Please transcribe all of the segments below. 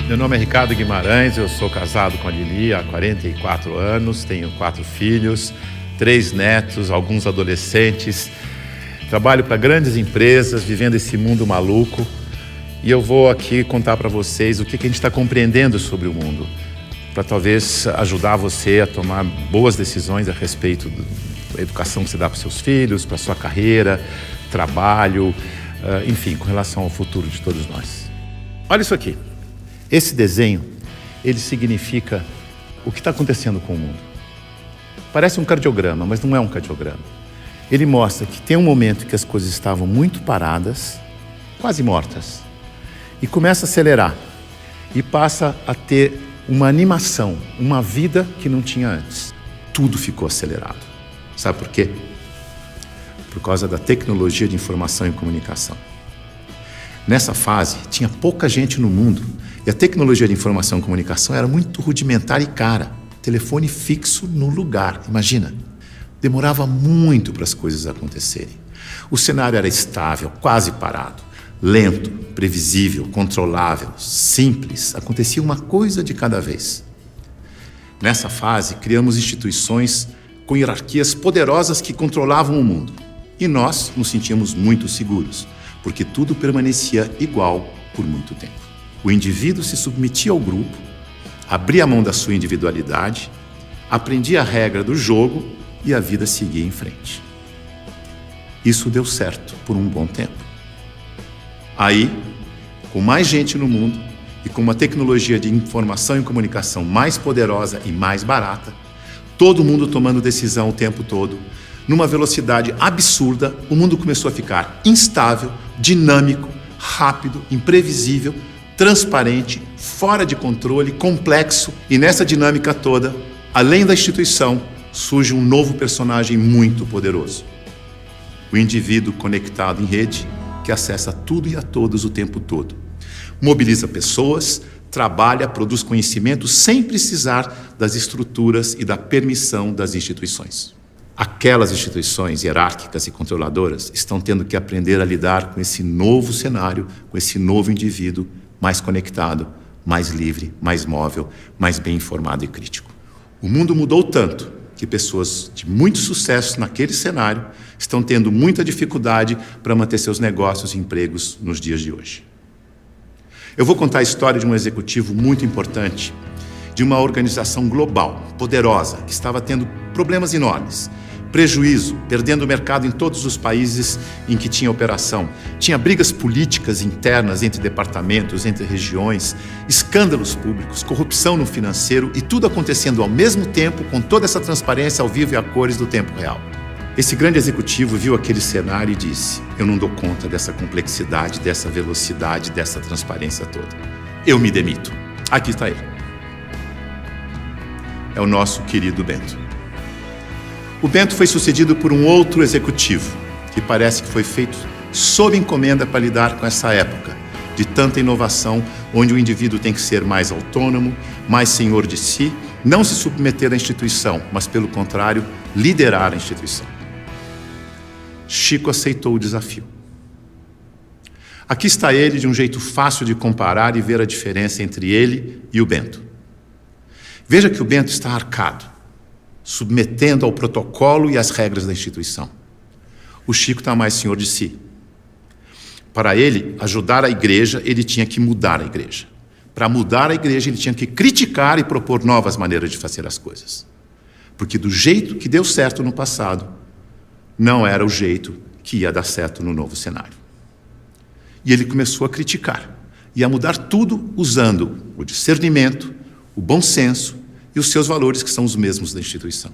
Meu nome é Ricardo Guimarães, eu sou casado com a Lili há 44 anos, tenho 4 filhos, 3 netos, alguns adolescentes. Trabalho para grandes empresas, vivendo esse mundo maluco. E eu vou aqui contar para vocês o que a gente está compreendendo sobre o mundo, para talvez ajudar você a tomar boas decisões a respeito da educação que você dá para os seus filhos, para a sua carreira, trabalho, enfim, com relação ao futuro de todos nós. Olha isso aqui. Esse desenho, ele significa o que está acontecendo com o mundo. Parece um cardiograma, mas não é um cardiograma. Ele mostra que tem um momento que as coisas estavam muito paradas, quase mortas, e começa a acelerar, e passa a ter uma animação, uma vida que não tinha antes. Tudo ficou acelerado. Sabe por quê? Por causa da tecnologia de informação e comunicação. Nessa fase, tinha pouca gente no mundo, e a tecnologia de informação e comunicação era muito rudimentar e cara. Telefone fixo no lugar, imagina. Demorava muito para as coisas acontecerem. O cenário era estável, quase parado, lento, previsível, controlável, simples. Acontecia uma coisa de cada vez. Nessa fase, criamos instituições com hierarquias poderosas que controlavam o mundo. E nós nos sentíamos muito seguros, porque tudo permanecia igual por muito tempo. O indivíduo se submetia ao grupo, abria a mão da sua individualidade, aprendia a regra do jogo e a vida seguia em frente. Isso deu certo por um bom tempo. Aí, com mais gente no mundo e com uma tecnologia de informação e comunicação mais poderosa e mais barata, todo mundo tomando decisão o tempo todo, numa velocidade absurda, o mundo começou a ficar instável, dinâmico, rápido, imprevisível, transparente, fora de controle, complexo, e nessa dinâmica toda, além da instituição, surge um novo personagem muito poderoso. O indivíduo conectado em rede, que acessa tudo e a todos o tempo todo. Mobiliza pessoas, trabalha, produz conhecimento sem precisar das estruturas e da permissão das instituições. Aquelas instituições hierárquicas e controladoras estão tendo que aprender a lidar com esse novo cenário, com esse novo indivíduo mais conectado, mais livre, mais móvel, mais bem informado e crítico. O mundo mudou tanto que pessoas de muito sucesso naquele cenário estão tendo muita dificuldade para manter seus negócios e empregos nos dias de hoje. Eu vou contar a história de um executivo muito importante, de uma organização global, poderosa, que estava tendo problemas enormes, prejuízo, perdendo o mercado em todos os países em que tinha operação. Tinha brigas políticas internas entre departamentos, entre regiões, escândalos públicos, corrupção no financeiro e tudo acontecendo ao mesmo tempo, com toda essa transparência ao vivo e a cores do tempo real. Esse grande executivo viu aquele cenário e disse: eu não dou conta dessa complexidade, dessa velocidade, dessa transparência toda. Eu me demito. Aqui está ele. É o nosso querido Bento. O Bento foi sucedido por um outro executivo, que parece que foi feito sob encomenda para lidar com essa época de tanta inovação, onde o indivíduo tem que ser mais autônomo, mais senhor de si, não se submeter à instituição, mas, pelo contrário, liderar a instituição. Chico aceitou o desafio. Aqui está ele, de um jeito fácil de comparar e ver a diferença entre ele e o Bento. Veja que o Bento está arcado, submetendo ao protocolo e às regras da instituição. O Chico está mais senhor de si. Para ele ajudar a igreja, ele tinha que mudar a igreja. Para mudar a igreja, ele tinha que criticar e propor novas maneiras de fazer as coisas. Porque do jeito que deu certo no passado, não era o jeito que ia dar certo no novo cenário. E ele começou a criticar e a mudar tudo usando o discernimento, o bom senso e os seus valores, que são os mesmos da instituição.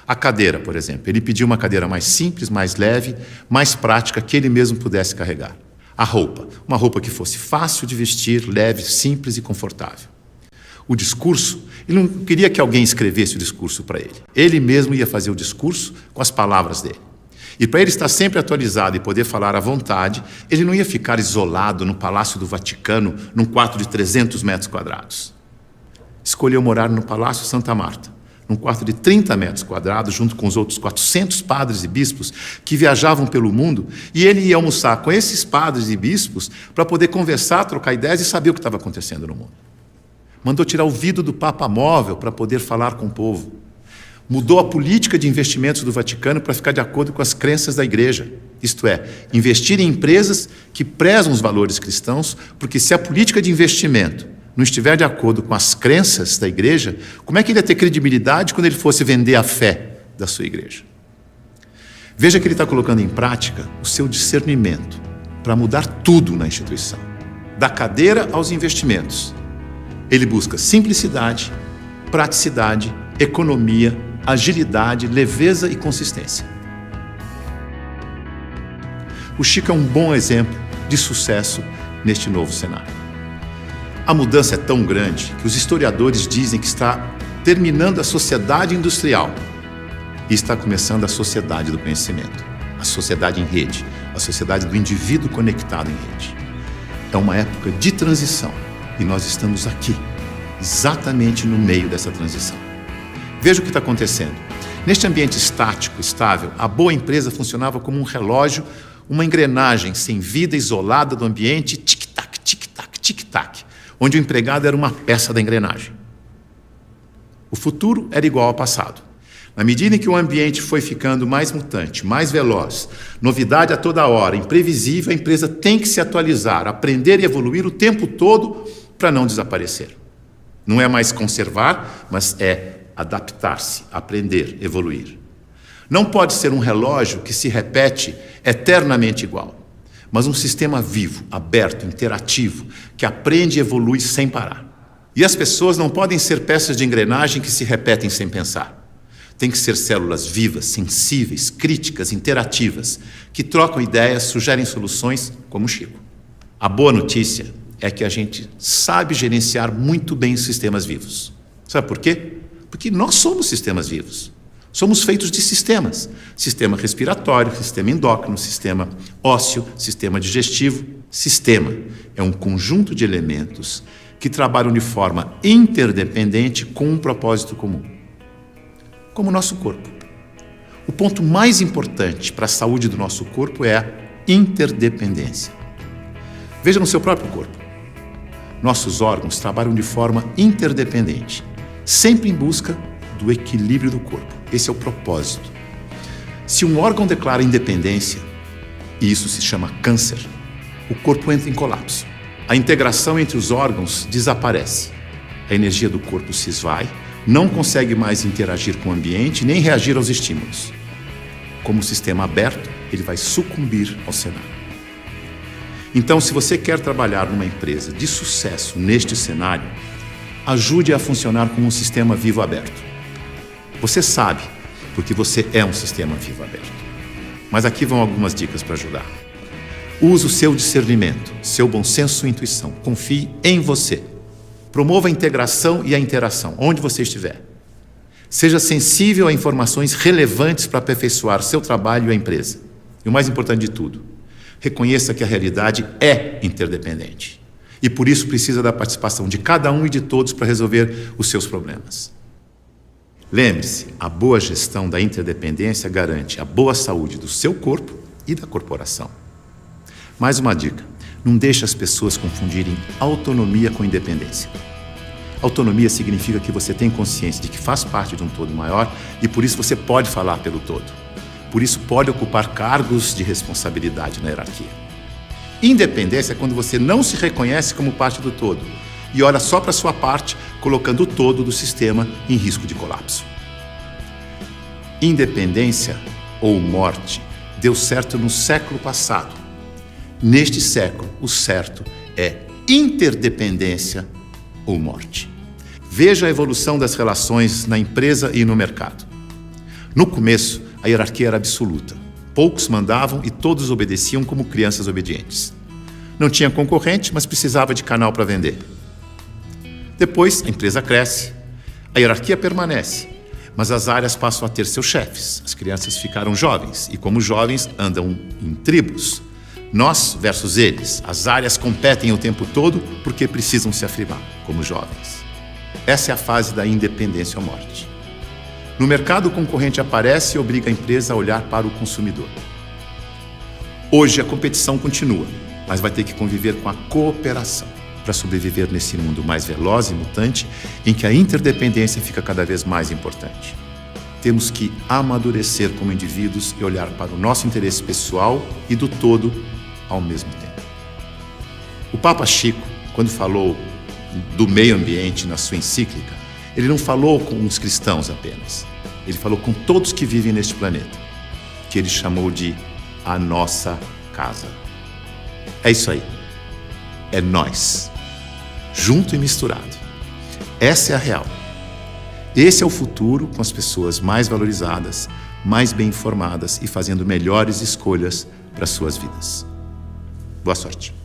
A cadeira, por exemplo, ele pediu uma cadeira mais simples, mais leve, mais prática, que ele mesmo pudesse carregar. A roupa, uma roupa que fosse fácil de vestir, leve, simples e confortável. O discurso, ele não queria que alguém escrevesse o discurso para ele. Ele mesmo ia fazer o discurso com as palavras dele. E para ele estar sempre atualizado e poder falar à vontade, ele não ia ficar isolado no Palácio do Vaticano, num quarto de 300 metros quadrados. Escolheu morar no Palácio Santa Marta, num quarto de 30 metros quadrados, junto com os outros 400 padres e bispos que viajavam pelo mundo, e ele ia almoçar com esses padres e bispos para poder conversar, trocar ideias e saber o que estava acontecendo no mundo. Mandou tirar o vidro do Papa Móvel para poder falar com o povo. Mudou a política de investimentos do Vaticano para ficar de acordo com as crenças da Igreja. Isto é, investir em empresas que prezam os valores cristãos, porque se a política de investimento não estiver de acordo com as crenças da Igreja, como é que ele ia ter credibilidade quando ele fosse vender a fé da sua Igreja? Veja que ele está colocando em prática o seu discernimento para mudar tudo na instituição, da cadeira aos investimentos. Ele busca simplicidade, praticidade, economia, agilidade, leveza e consistência. O Chico é um bom exemplo de sucesso neste novo cenário. A mudança é tão grande que os historiadores dizem que está terminando a sociedade industrial e está começando a sociedade do conhecimento, a sociedade em rede, a sociedade do indivíduo conectado em rede. É uma época de transição e nós estamos aqui, exatamente no meio dessa transição. Veja o que está acontecendo. Neste ambiente estático, estável, a boa empresa funcionava como um relógio, uma engrenagem sem vida, isolada do ambiente, tic-tac, tic-tac, tic-tac, onde o empregado era uma peça da engrenagem. O futuro era igual ao passado. Na medida em que o ambiente foi ficando mais mutante, mais veloz, novidade a toda hora, imprevisível, a empresa tem que se atualizar, aprender e evoluir o tempo todo para não desaparecer. Não é mais conservar, mas é adaptar-se, aprender, evoluir. Não pode ser um relógio que se repete eternamente igual, mas um sistema vivo, aberto, interativo, que aprende e evolui sem parar. E as pessoas não podem ser peças de engrenagem que se repetem sem pensar. Tem que ser células vivas, sensíveis, críticas, interativas, que trocam ideias, sugerem soluções, como o Chico. A boa notícia é que a gente sabe gerenciar muito bem os sistemas vivos. Sabe por quê? Porque nós somos sistemas vivos. Somos feitos de sistemas. Sistema respiratório, sistema endócrino, sistema ósseo, sistema digestivo. Sistema é um conjunto de elementos que trabalham de forma interdependente com um propósito comum. Como o nosso corpo. O ponto mais importante para a saúde do nosso corpo é a interdependência. Veja no seu próprio corpo. Nossos órgãos trabalham de forma interdependente, sempre em busca do equilíbrio do corpo. Esse é o propósito. Se um órgão declara independência, e isso se chama câncer, o corpo entra em colapso. A integração entre os órgãos desaparece. A energia do corpo se esvai, não consegue mais interagir com o ambiente nem reagir aos estímulos. Como sistema aberto, ele vai sucumbir ao cenário. Então, se você quer trabalhar numa empresa de sucesso neste cenário, ajude a funcionar como um sistema vivo aberto. Você sabe, porque você é um sistema vivo aberto. Mas aqui vão algumas dicas para ajudar. Use o seu discernimento, seu bom senso e intuição. Confie em você. Promova a integração e a interação, onde você estiver. Seja sensível a informações relevantes para aperfeiçoar o seu trabalho e a empresa. E o mais importante de tudo, reconheça que a realidade é interdependente. E por isso precisa da participação de cada um e de todos para resolver os seus problemas. Lembre-se, a boa gestão da interdependência garante a boa saúde do seu corpo e da corporação. Mais uma dica, não deixe as pessoas confundirem autonomia com independência. Autonomia significa que você tem consciência de que faz parte de um todo maior e por isso você pode falar pelo todo. Por isso pode ocupar cargos de responsabilidade na hierarquia. Independência é quando você não se reconhece como parte do todo e olha só para a sua parte, colocando o todo do sistema em risco de colapso. Independência ou morte deu certo no século passado. Neste século, o certo é interdependência ou morte. Veja a evolução das relações na empresa e no mercado. No começo, a hierarquia era absoluta. Poucos mandavam e todos obedeciam como crianças obedientes. Não tinha concorrente, mas precisava de canal para vender. Depois, a empresa cresce, a hierarquia permanece, mas as áreas passam a ter seus chefes. As crianças ficaram jovens e, como jovens, andam em tribos. Nós versus eles. As áreas competem o tempo todo porque precisam se afirmar, como jovens. Essa é a fase da independência ou morte. No mercado, o concorrente aparece e obriga a empresa a olhar para o consumidor. Hoje, a competição continua, mas vai ter que conviver com a cooperação para sobreviver nesse mundo mais veloz e mutante, em que a interdependência fica cada vez mais importante. Temos que amadurecer como indivíduos e olhar para o nosso interesse pessoal e do todo ao mesmo tempo. O Papa Chico, quando falou do meio ambiente na sua encíclica, ele não falou com os cristãos apenas. Ele falou com todos que vivem neste planeta, que ele chamou de a nossa casa. É isso aí. É nós, junto e misturado. Essa é a real. Esse é o futuro, com as pessoas mais valorizadas, mais bem informadas e fazendo melhores escolhas para suas vidas. Boa sorte.